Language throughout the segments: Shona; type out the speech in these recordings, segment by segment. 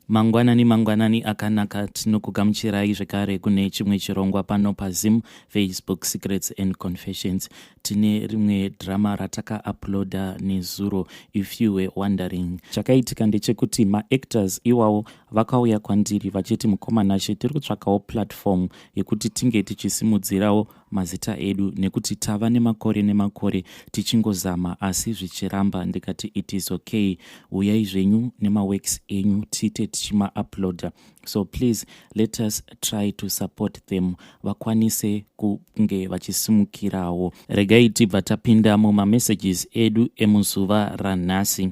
Mangwanani akanaka tinokugamuchirai zvekare kune chimwe chirongwa pano paZim Facebook Secrets and Confessions. Tine rimwe drama rataka-uploada nezuro if you were wondering. Chakaitika ndechekuti maactors iwawo vakauya kwandiri vachiti mukomanashi tiri kutsvakawo platform yekuti tinge tichisimudzirawo mazita edu nekuti tava nemakore tichingozama asi zvichiramba. Ndikati it is okay, uyai zvenyu nemaworks enyu tiite tichima-uploada, so please let us try to support them vakwanise kunge vachisimukirawo. Regai tibva tapinda mumamessages edu emuzuva ranhasi.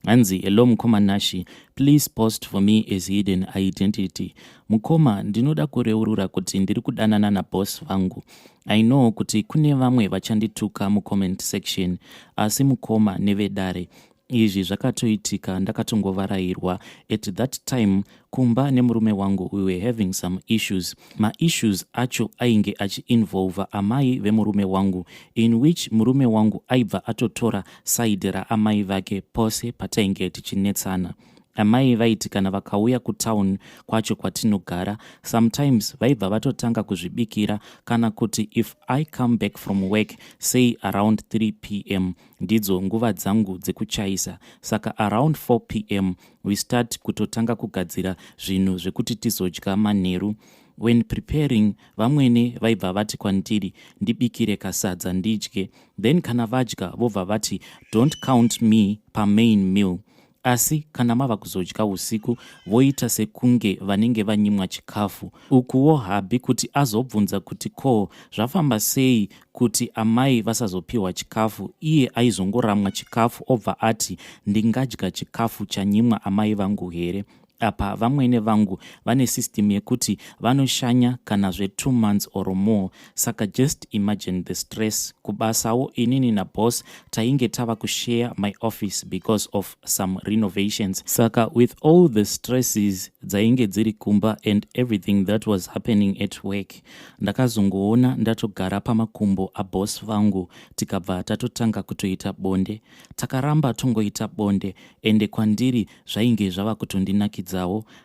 Hanzi, hello mukomanashi, please post for me as hidden identity. Mukoma, ndinoda kureurura kuti ndiri kudanana naboss vangu. I know kuti kune vamwe vachandituka mucomment section, asi mukoma nevedare. Izvi zvakatoitika ndakatongovarayirwa. At that time kumba nemurume wangu we were having some issues. Issues acho ainge achi-involva amai vemurume wangu, in which murume wangu aibva atotora side raamai vake pose patainge tichinetsana. Amai vaiti kana vakauya kutown kwacho kwatinogara, sometimes vaibva vatotanga kuzvibikira, kana kuti if I come back from work say around 3 p.m. ndidzo nguva dzangu dzekuchaisa. Saka around 4 p.m. we start kutotanga kugadzira zvinhu zvekuti tizodya manheru. When preparing, vamwene vaibva vati kwandiri ndibikire kasadza ndidye, then kana vadya vobva vati don't count me pamain meal. Asi kana mava kuzodya usiku voita sekunge vanenge vanyimwa chikafu. Ukuwo habhi kuti azobvunza kuti ko zvafamba sei kuti amai vasazopiwa chikafu, iye aizongoramwa chikafu obva ati ndingadya chikafu chanyimwa amai vangu here. Apa vamwene vangu vane system yekuti vanoshanya kana zve 2 months or more. Saka just imagine the stress. Kubasawo inini na boss tainge tava kushare my office because of some renovations. Saka with all the stresses dzainge dziri kumba and everything that was happening at work, ndakazongoona ndatogara pamakumbo aboss vangu tikabva tatotanga kutoita bonde. Takaramba tongoita bonde ende kwandiri zvainge zvava kutondinakidza.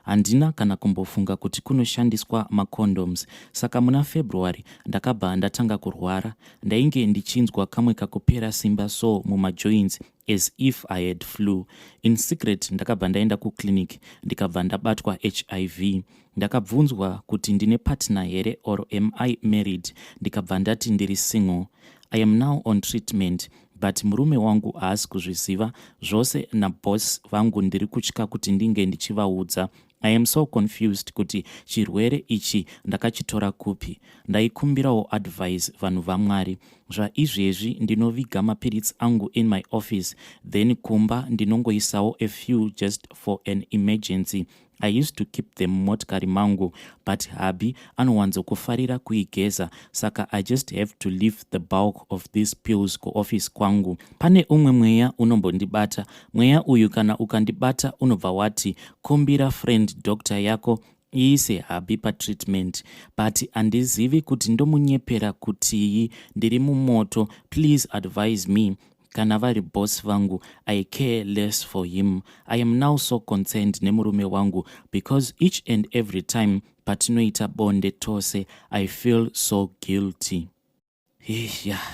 Handina kana kumbofunga kuti kunoshandiswa macondoms. Saka muna February ndakabva ndatanga kurwara. Ndainge ndichinzwa kamwe kakupera simba so mumajoints as if I had flu. In secret ndakabva ndaenda kuclinic ndikabva ndabatwa HIV. Ndakabvunzwa kuti ndine partner here or am I married. Ndikabva ndati ndiri single. I am now on treatment. But murume wangu haasi kuzviziva zvose naboss vangu ndiri kutya kuti ndinge ndichivaudza. I am so confused kuti chirwere ichi ndakachitora kupi. Ndaikumbirawo advice vanhu vaMwari. Zvaizvezvi ndinoviga mapiritsi angu in my office, then kumba ndinongoisawo a few just for an emergency. I used to keep them motikari mangu, but habi anowanzokufarira kuigeza, saka I just have to leave the bulk of these pills kuoffice kwangu. Pane umwe mweya unombondibata. Mweya uyu kana ukandibata unobva wati kumbira friend doctor yako iise habi patreatment, but handizivi kuti ndomunyepera kutiyi ndiri mumoto. Please advise me. Kana vari boss vangu, I care less for him. I am now so concerned nemurume wangu because each and every time patinoita bonde tose I feel so guilty.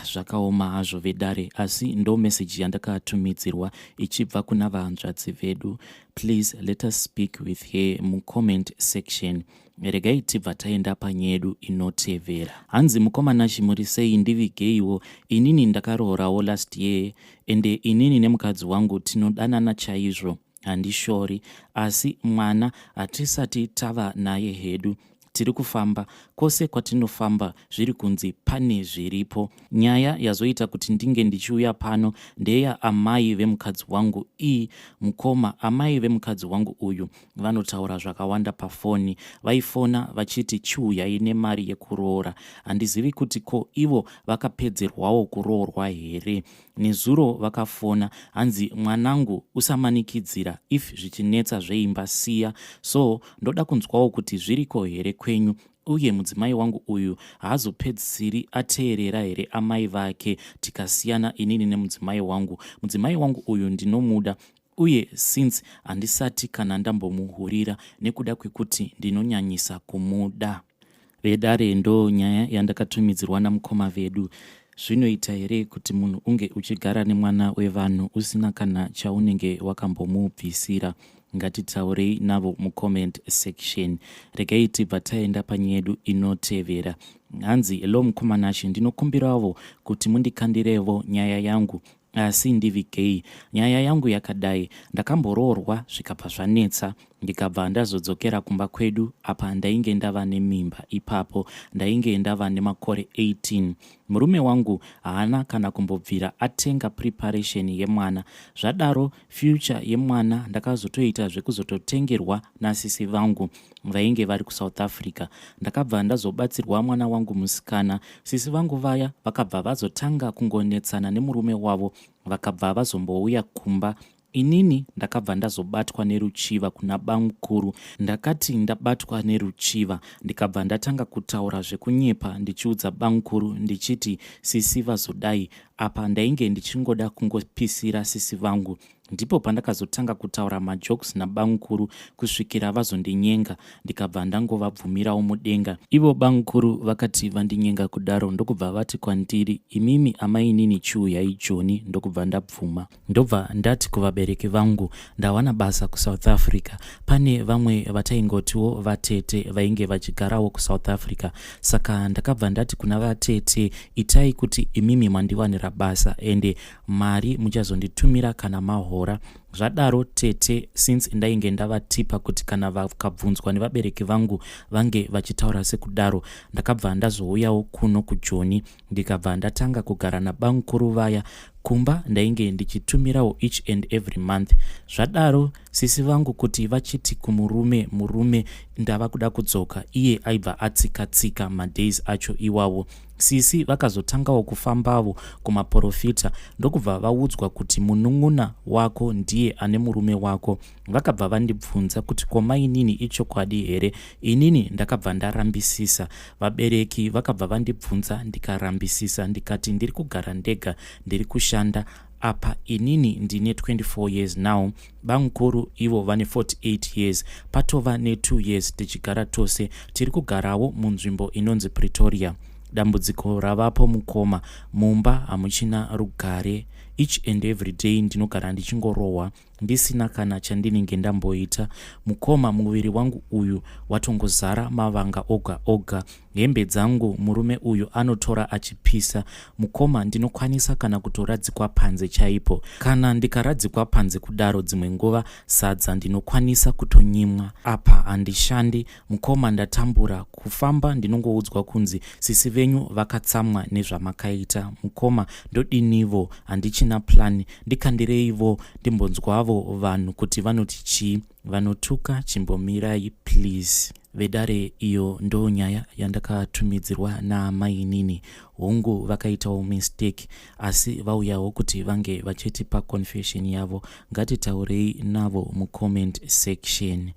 Zvakaoma hazvo vedare, asi ndo message yandakatumidzirwa ichibva kuna vahanzvadzi vedu. Please let us speak with her mucomment section. Regai tibva taenda panyedu inotevera. Hanzi, mukomanashi muri sei ndivigeiwo. Inini ndakarohorawo last year ende inini nemukadzi wangu tinodanana chaizvo. Handishori, asi mwana hatisati tava naye hedu. Tiri kufamba kwose kwatinofamba zviri kunzi pane zviripo. Nyaya yazoita kuti ndinge ndichiuya pano ndeya amai vemukadzi wangu. Mukoma, amai vemukadzi wangu uyu vanotaura zvakawanda pafoni. Vaifona vachiti chiuyai nemari yekuroora. Handizivi kuti ko ivo vakapedzerwawo kuroorwa here. Nezuro vakafona, hanzi mwanangu usamanikidzira, if zvichinetsa zveimba siya. So ndoda kunzwawo kuti zviriko here kwenyu, uye mudzimai wangu uyu haazopedzisiri ateerera here amai vake tikasiyana inini nemudzimai wangu. Mudzimai wangu uyu ndinomuda uye since handisati kana ndambomuhurira nekuda kwekuti ndinonyanyisa kumuda. Vedare ndo nyaya yandakatumidzirwa namukoma vedu. Zvinoita here kuti munhu unge uchigara nemwana wevanhu usina kana chaunenge wakambomubvisira? Ngatitaurei navo mucomment section. Regai tibva taenda panyaya yedu inotevera. Hanzi, hello mukomanashi, ndinokumbirawo kuti mundikandirevo nyaya yangu, asi ndivigei. Nyaya yangu yakadai: ndakamboroorwa zvikabva zvanetsa, ndikabva ndazodzokera kumba kwedu apa ndainge ndava nemimba. Ipapo ndainge ndava nemakore 18. Murume wangu haana kana kumbobvira atenga preparation yemwana. Zvadaro future yemwana ndakazotoita zvekuzototengerwa nasisi vangu vainge vari kuSouth Africa. Ndakabva ndazobatsirwa mwana wangu musikana. Sisi vangu vaya vakabva vazotanga kungonetsana nemurume wavo, vakabva vazombouya kumba. Inini ndakabva ndazobatwa neruchiva kuna bamukuru. Ndakati ndabatwa neruchiva, ndikabva ndatanga kutaura zvekunyepa ndichiudza bamukuru ndichiti sisi vazodai. Apa ndainge ndichingoda kungopisira sisi vangu. Ndipo pandakazotanga kutaura majokes nabamukuru kusvikira vazondinyenga, ndikabva ndangovabvumirawo mudenga. Ivo bamukuru vakati vandinyenga kudaro, ndokubva vati kwandiri, imimi amainini chiuyai Joni. Ndokubva ndabvuma. Ndobva ndati kuvabereki vangu, ndawana basa kuSouth Africa. Pane vamwe vataingotiwo vatete vainge vachigarawo kuSouth Africa. Saka ndakabva ndati kuna vatete, itai kuti imimi mandiwanira basa ende mari muchazonditumira kana mahora. Zvadaro tete, since ndainge ndavatipa kuti kana vakabvunzwa nevabereki vangu vange vachitaura sekudaro, ndakabva ndazouyawo kuno kuJoni, ndikabva ndatanga kugara nabamukuru vaya. Kumba ndainge ndichitumirawo each and every month. Zvadaro sisi vangu kuti vachiti murume ndava kuda kudzoka, iye aibva atsika madays acho iwawo. Sisi vakazotangawo kufambawo kumaprofita, ndokubva vaudzwa kuti munun'una wako ndiye ane murume wako. Vakabva vandibvunza kuti komainini ichokwadi here? Inini ndakabva ndarambisisa. Vabereki vakabva vandibvunza ndikarambisisa, ndikati ndiri kugara ndega, ndiri kushanda. Apa inini ndine 24 years now, bamukuru ivo vane 48 years, patova ne2 years tichigara tose. Tiri kugarawo munzvimbo inonzi Pretoria. Dambudziko ravapo mukoma, mumba hamuchina rugare. Each and every day ndinogara ndichingorohwa, ndisina kana chandinenge ndamboita. Mukoma, muviri wangu uyu watongozara mavanga oga. Hembe dzangu murume uyu anotora achipisa. Mukoma, ndinokwanisa kana kutoradzikwa panze chaipo. Kana ndikaradzikwa panze kudaro dzimwe nguva, sadza ndinokwanisa kutonyimwa. Apa handishandi mukoma, ndatambura. Kufamba ndinongoudzwa kunzi sisi venyu vakatsamwa nezvamakaita. Mukoma, ndodinivo? Handichina plani. Ndikandireivo ndimbonzwavo vanhu kuti vanoti chii. Vanotuka, chimbomirai please. Vedare, iyo ndo nyaya yandakatumidzirwa namainini. Hongu vakaitawo mistake, asi vauyawo kuti vange vachitipa confession yavo. Ngatitaurei navo mucomment section.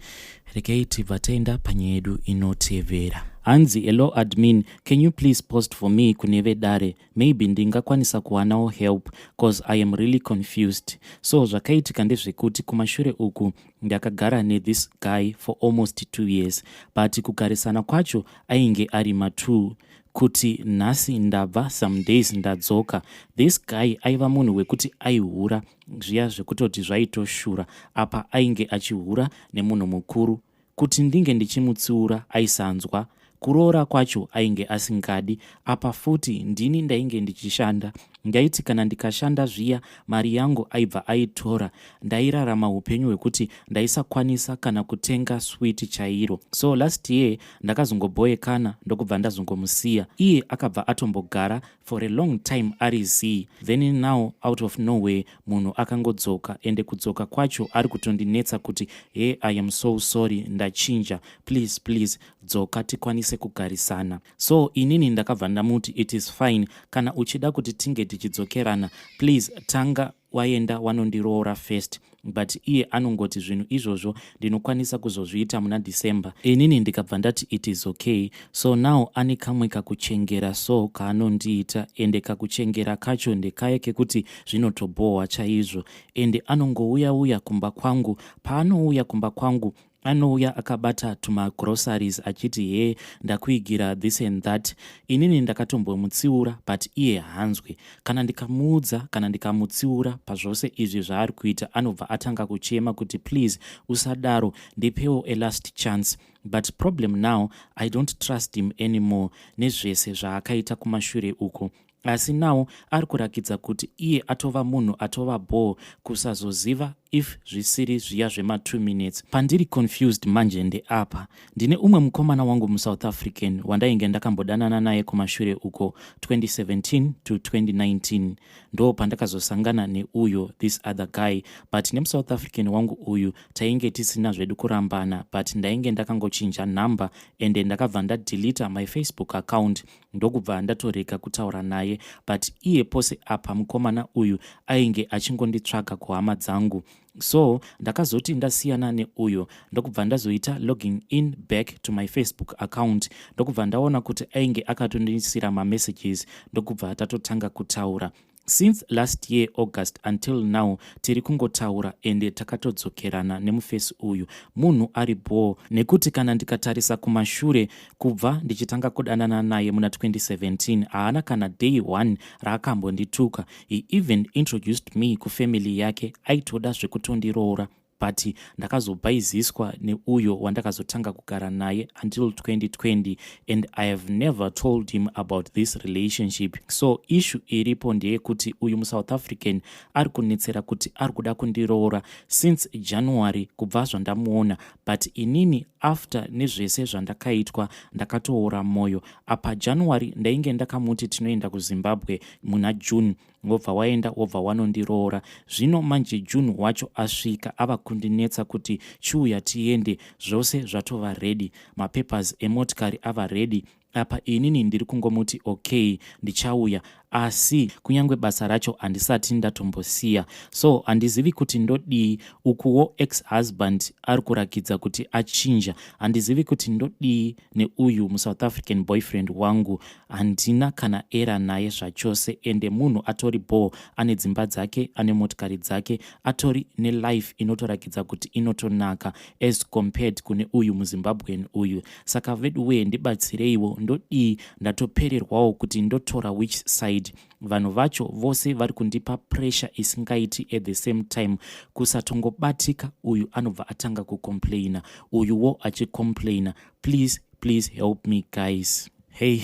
Regai tibva taenda panyaya yedu inotevera. Hanzi, hello admin, can you please post for me kune Vedare? Maybe ndingakwanisa kuwanawo help cause I am really confused. So zvakaitika ndezvekuti kumashure uku ndakagara this guy for almost 2 years, but kugarisana kwacho ainge ari ma2 kuti nhasi ndabva, some days ndadzoka. This guy aiva munhu wekuti aihura zviya zvekutoti zvaitoshura. Apa ainge achihura nemunhu mukuru. Kuti ndinge ndichimutsiura aisanzwa. Kuroora kwacho ainge asingadi. Apa futi ndini ndainge ndichishanda. Ndaiti kana ndikashanda zviya mari yangu aibva aitora. Ndairarama upenyu hwekuti ndaisakwanisa kana kutenga switi chairo. So last year ndakazongoboyekana ndokubva ndazongomusiya. Iye akabva atombogara for a long time ari Z. Then now out of nowhere munhu akangodzoka, ende kudzoka kwacho ari kutondinetsa kuti hey, I am so sorry, ndachinja, please dzoka tikwanise kugarisana. So inini ndakabva ndamuti it is fine, kana uchida kuti tinge tichidzokerana please tanga waenda wanondiroora first. but iye anongoti zvinhu izvozvo ndinokwanisa kuzozviita muna December. Inini ndikabva ndati it is okay. So now ane kamwe kakuchengera so kaanondiita, ende kakuchengera kacho ndekaya kekuti zvinotobohwa chaizvo, ende anongouya kumba kwangu. Paanouya kumba kwangu anouya akabata tumagroceries achiti ndakuigira this and that. Inini ndakatombomutsiura, but iye hanzwe. Kana ndikamuudza kana ndikamutsiura pazvose izvi zvaari kuita, anobva atanga kuchema kuti please usadaro, ndipewo a last chance. But problem now, I don't trust him anymore nezvese zvaakaita kumashure uko. Asi nawo ari kurakidza kuti iye atova munhu atova bore kusazoziva if zvisiri zviya zvema2 minutes. Pandiri confused manje ndeapa. Ndine umwe mukomana wangu muSouth African wandainge ndakambodanana naye kumashure uko 2017 to 2019. Ndo pandakazosangana neuyo this other guy, but nemuSouth African wangu uyu tainge tisina zvedu kurambana, but ndainge ndakangochinja number ende ndakabva ndadeleta my Facebook account ndokubva ndatoreka kutaura naye. But iye pose apa mukomana uyu ainge achingonditsvaga kuhama dzangu. So ndakazoti ndasiyana neuyo ndokubva ndazoita logging in back to my Facebook account, ndokubva ndaona kuti ainge akatondisira messages, ndokubva tatotanga kutaura. Since last year August until now tiri kungotaura ende takatodzokerana nemufesi uyu. Munhu ari bore nekuti kana ndikatarisa kumashure kubva ndichitanga kudanana naye muna 2017 haana kana day 1 raakambondituka. He even introduced me kufamily yake, aitoda zvekutondiroora, but ndakazobhaiziswa neuyo wandakazotanga kugara naye until 2020, and I have never told him about this relationship. So issue iripo ndeyekuti uyu muSouth African ari kunetsera kuti ari kuda kundiroora since January kubva zvandamuona, but inini after nezvese zvandakaitwa ndakatoora moyo. Apa January ndainge ndakamuti tinoenda kuZimbabwe muna June, wobva waenda wobva wanondiroora. Zvino manje June wacho asvika ava kundinetsa kuti chiuya tiende, zvose zvatova ready, mapapers emotikari ava ready. Apa inini ndiri kungomuti okay ndichauya, asi kunyange basa racho handisati ndatombosiya. So handizivi kuti ndodii. Ukuwo ex-husband ari kurakidza kuti achinja. Handizivi kuti ndodii neuyu muSouth African boyfriend wangu. Handina kana era naye zvachose, ende munhu atori bore, ane dzimba dzake, ane motikari dzake, atori nelife inotorakidza kuti inotonaka as compared kune uyu muZimbabwean uyu. Saka veduwe ndibatsireiwo, ndodii ndatopererwawo kuti ndotora which side. Vanhu vacho vose vari kundipa pressure isingaiti at the same time. Kusatongobatika uyu anobva atanga kucomplaina, uyuwo achicomplaina. Please help me guys. Hey,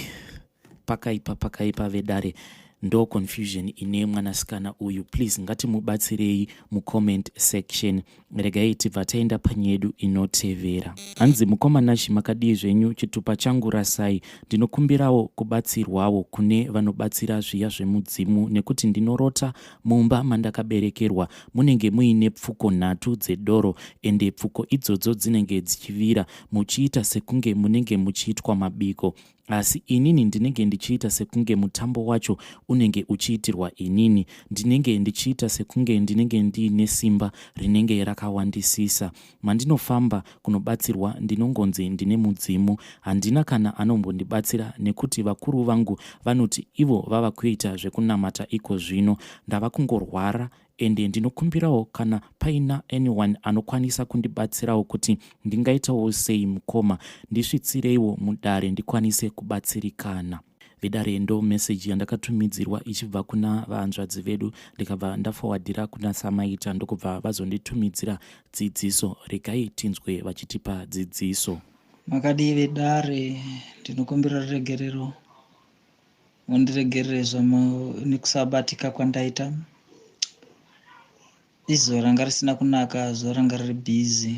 pakaipa vedare. Ndo confusion ine mwanasikana uyu. Please ngatimubatsirei mucomment section. Regai tibva taenda panyedu inotevera. Hanzi mukomana makadii zvenyu, chitupa changu rasai. Ndinokumbirawo kubatsirwawo kune vanobatsira zviya zvemudzimu, nekuti ndinorota mumba mandakaberekerwa munenge muine pfuko 3 dzedoro, ende pfuko idzodzo dzinenge dzichivira muchiita sekunge munenge muchiitwa mabiko. Asi inini ndinenge ndichiita sekunge mutambo wacho unenge uchiitirwa inini. Ndinenge ndichiita sekunge ndinenge ndiine simba rinenge rakawandisisa. Mandinofamba kunobatsirwa ndinongonzi ndine mudzimu. Handina kana anombondibatsira, nekuti vakuru vangu vanoti ivo vava kuita zvekunamata iko zvino. Ndava kungorwara, ende ndinokumbirawo kana paina anyone anokwanisa kundibatsirawo kuti ndingaitawo sei mukoma, ndisvitsireiwo mudare ndikwanise kubatsirikana. Vedare ndo message yandakatumidzirwa ichibva kuna vahanzvadzi vedu, ndikabva ndaforwardira kuna Samaita, ndokubva vazonditumidzira dzidziso. Regai tinzwe vachitipa dzidziso. Makadii vedare, ndinokumbira regerero, mundiregerere nekusabatika kwandaita. Izuva ranga risina kunaka, zuva ranga riri busy.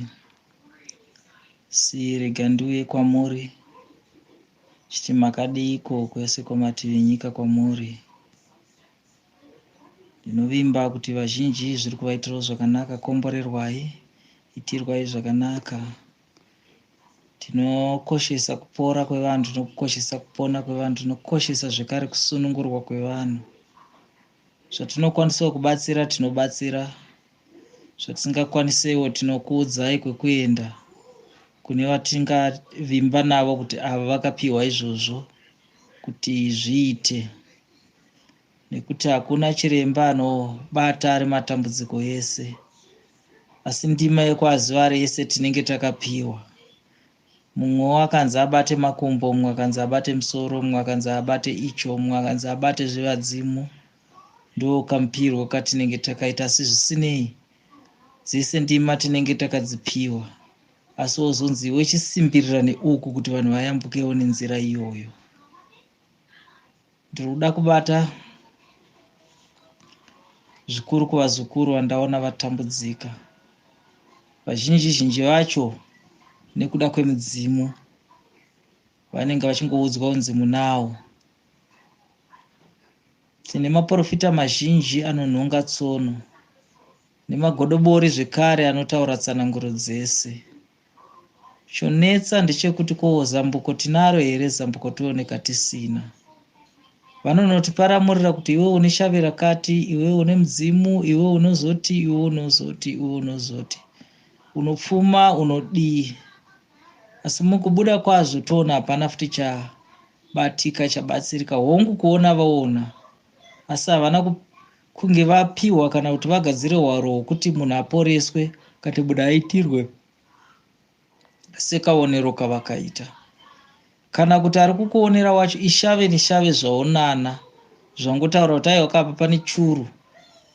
Rega ndiuye kwamuri chiti makadiiko kwese kwamativi nyika kwamuri. Ndinovimba kuti vazhinji zviri kuvaitirawo zvakanaka. Komborerwai, itirwai zvakanaka. Tinokoshesa kupora kwevanhu, tinokoshesa kupona kwevanhu, tinokoshesa zvekare kusunungurwa kwevanhu. Zvatinokwanisa kubatsira tinobatsira. zvatisingakwanisewo tinokuudzai kwekuenda kune vatingavimba navo kuti ava vakapiwa izvozvo kuti zviite, nekuti hakuna chiremba anobata ari matambudziko ese, asi ndima yekwaziva rese tinenge takapiwa. Mumwe akanzi abate makumbo, mumwe akanzi abate musoro, mumwe akanzi abate icho, mumwe akanzi abate zvevadzimu. Ndo kamupirwo katinenge takaita, asi zvisinei dzese ndima tinenge takadzipiwa, asi wozonzi wechisimbirira neuku kuti vanhu vayambukewo nenzira iyoyo. Ndinoda kubata zvikuru kuvazukuru vandaona vatambudzika, vazhinji vacho nekuda kwemidzimu vanenge vachingoudzwa kunzi munawo. Tine maprofita mazhinji anonhonga tsono nemagodobori zvekare anotaura tsananguro dzese. Chonetsa ndechekuti zambuko tinaro here, zambuko tooneka tisina. Vanonotiparamurira kuti iwe une shave rakati, iwe une mudzimu, iwe unozoti, iwe unozoti, iwe unozoti, unopfuma, unodii. Asi mukubuda kwazvo toona hapana futi chabatika, chabatsirika. Hongu kuona vaona, asi havana kunge vapiwa kana kuti vagadzire hwaro hwokuti munhu aporeswe kati munhu aitirwe sekaonero kavakaita. Kana kuti ari kukuonera wacho ishave neshave zvaonana, zvangotaura kuti aiwa apa pane churu,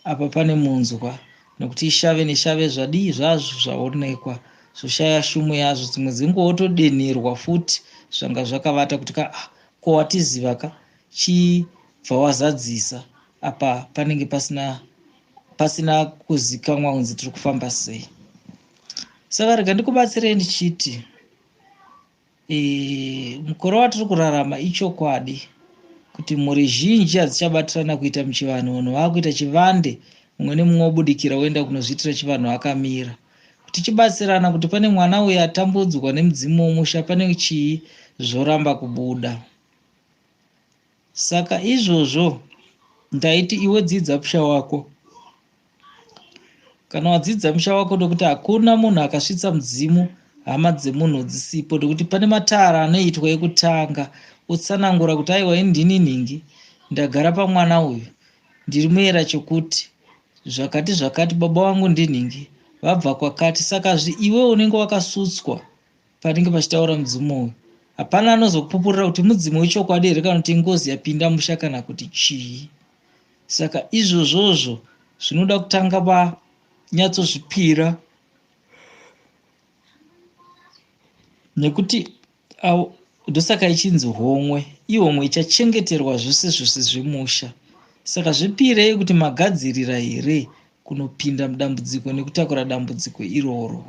apa pane munzwa, nekuti ishave neshave zvadii zvazvo zvaonekwa, zvoshaya shumo yazvo. Dzimwe dzingotodenerwa futi zvanga zvakavata kuti ko watiziva ka chibva wazadzisa, apa panenge pasina kuzikanwa kunzi tiri kufamba sei. Saka rega ndikubatsirei ndichiti mukore watiri kurarama ichokwadi kuti mhuri zhinji hadzichabatirana kuita muchivanhu. Vanhu vakuita chivande, mumwe nemumwe wobudikira woenda kunozviitira chivanhu akamira, kuti chibatsirana kuti pane mwana uyu atambudzwa nemudzimu womusha, pane chii zvoramba kubuda. Saka izvozvo ndaiti iwe dzidza musha wako. Kana wadzidza musha wako ndokuti hakuna munhu akasvitsa mudzimu, hama dzemunhu dzisipo, ndokuti pane matara anoitwa ekutanga utsanangura kuti aiwa indini ningi, ndagara pamwana uyu, ndiri muyera chokuti zvakati baba vangu ndinhingi vabva kwakati. Saka iwe unenge wakasutswa panenge pachitaura mudzimu uyu, hapana anozokupupurira kuti mudzimu wechokwadi here kana kuti ngozi yapinda musha kana kuti chii. Saka izvozvozvo zvinoda kutanga vanyatsozvipira, nekuti ndosaka ichinzi homwe. Ihomwe ichachengeterwa zvose zvemusha. Saka zvipirei kuti magadzirira here kunopinda mudambudziko nekutakura dambudziko iroro.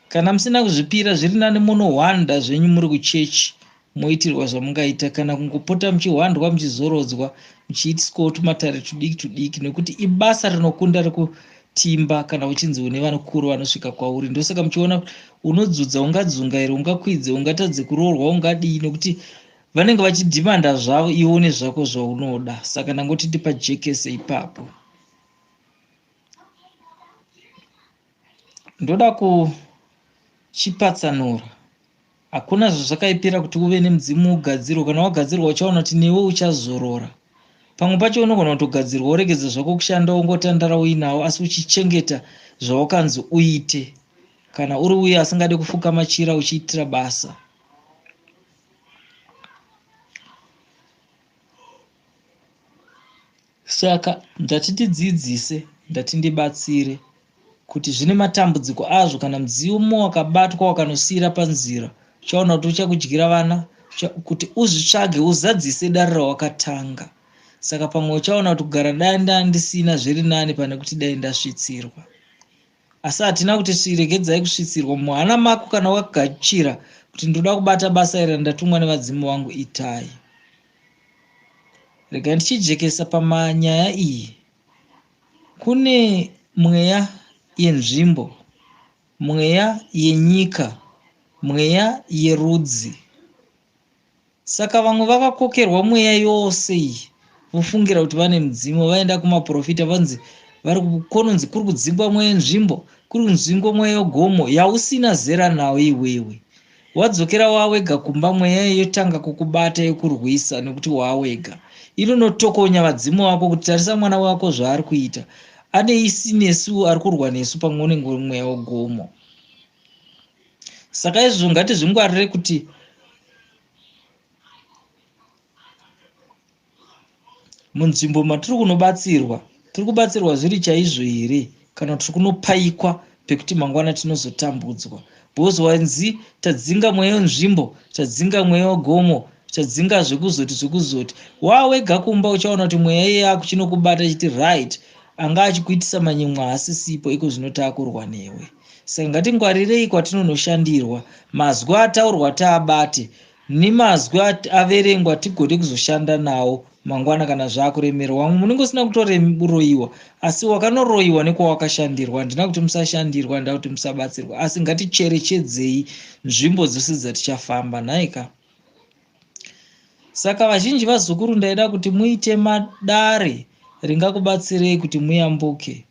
Kana musina kuzvipira, zviri nani munohwanda zvenyu muri kuchechi moitirwa zvamungaita, kana kungopota muchihwandwa muchizorodzwa muchiitiswawo tumatare tudiki, nekuti ibasa rinokunda rekutimba kana uchinzi une vanokuru vanosvika kwauri. Ndosaka muchiona unodzudza, ungadzunga here, ungakwidze, ungatadze kuroorwa, ungadii, nekuti vanenge vachidhimanda zvavo, ione zvako zvaunoda. Saka ndangoti tipajekese ipapo. Ndoda kuchipatsanura, hakuna zvazvakaipira kuti uve nemudzimu ugadzirwa. Kana wagadzirwa uchaona kuti newe uchazorora. Pamwe pacho unogona kutogadzirwa uregedze zvako kushanda, ungotandara uinawo, asi uchichengeta zvawakanzi uite. Kana uri uye asingade kufuka machira uchiitira basa. Saka ndatitidzidzise, ndatindibatsire kuti zvine matambudziko azvo. Kana mudzimu wakabatwa wakanosira panzira, uchaona kuti uchakudyira vana, kuti uzvitsvage uzadzise dare rawakatanga. Saka pamwe uchaona kuti kugara dai ndandisina zviri nani pane kuti dai ndasvitsirwa. Asi hatina kuti tiregedzai kusvitsirwa. Muhana mako kana wakagachira kuti ndoda kubata basa iri randatumwa nevadzimu vangu, itai. Rega ndichijekesa pamanyaya iyi. Kune mweya yenzvimbo, mweya yenyika, mweya yerudzi. Saka vamwe vakakokerwa mweya yose iyi, vofungira kuti vane mudzimu, vaenda kumaprofita vanzi vari kononzi kuri kudzingwa mweyo nzvimbo, kuri kudzingwa mweyo gomo yausina zera nawo iwewe. Wadzokera wawega kumba, mweya yotanga kukubata yokurwisa nekuti wawega. Inonotokonya vadzimu wako kuti tarisa mwana wako zvaari kuita, ane isi nesu, ari kurwa nesu pamwe unenge uri mweya wogomo. Saka izvozvo ngatizvingwarire kuti munzvimbo matiri kunobatsirwa, tiri kubatsirwa zviri chaizvo here kana kuti tiri kunopaikwa pekuti mangwana tinozotambudzwa. Because wanzi tadzinga mweya nzvimbo, tadzinga mweya wogomo, tadzinga zvekuzoti wawega kumba uchaona kuti mweya yako chinokubata chiti right, anga achikuitisa manyimwa asisipo, iko zvinotakurwa newe. Saka ngatingwarirei kwatinonoshandirwa, mazwi ataurwa taabate, nemazwi averengwa tigode kuzoshanda nawo mangwana kana zvakuremerwa. Wamwe munenge usina kutoroyiwa, asi wakanoroyiwa nekwawakashandirwa. Handina kuti musashandirwa, nda kuti musabatsirwa, asi ngaticherechedzei nzvimbo dzose dzatichafamba nhaika. Saka vazhinji vazukuru, ndaida kuti muite madare ringakubatsirei kuti muyambuke.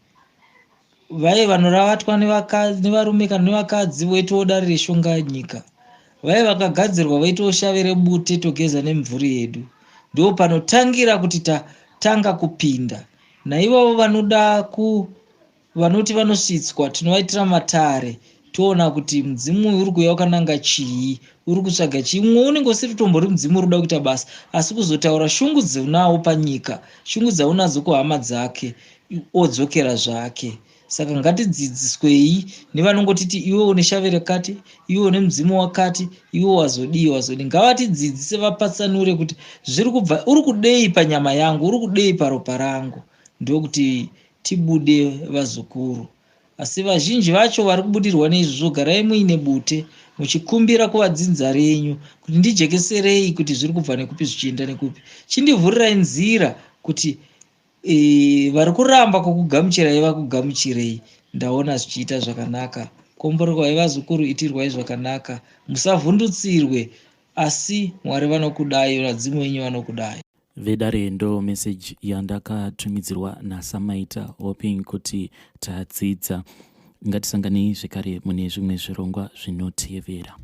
Vai vanoravatwa nevarume kana nevakadzi voitodare reshonga yenyika, vai vakagadzirwa vaitoshavire bute togeza nemvuri yedu, ndo panotangira kuti tatanga kupinda. Naivavo vanoti vanosvitswa, tinovaitira matare, toona kuti mudzimu uri kuuya wakananga chii, uri kutsvaga chii. Mumwe unenge usiri tombori mudzimu uri kuda kuita basa, asi kuzotaura shungu dzaunawo panyika, shungu dzaunadzo kuhama dzake, odzokera zvake. Saka ngatidzidziswei nevanongotiti iwe une shavire kati, iwe une mudzimu wakati, iwe wazodii. Ngavatidzidzise, vapatsanure kuti zviri kubva, uri kudei panyama yangu, uri kudei paropa rangu, ndokuti tibude vazukuru. Asi vazhinji vacho vari kubudirwa neizvozvo, garai muine bute muchikumbira kuvadzinza renyu kuti ndijekeserei kuti zviri kubva nekupi zvichienda nekupi. Chindivhurirai nzira kuti vari kuramba kukugamuchirai vakugamuchirei. Ndaona zvichiita zvakanaka. Komborerwai vazukuru, itirwai zvakanaka, musavhundutsirwe, asi Mwari vanokudai, vadzimu venyu vanokudai. Vedare ndo message yandakatumidzirwa naSamaita, hoping kuti tadzidza. Ngatisanganei zvekare mune zvimwe zvirongwa zvinotevera.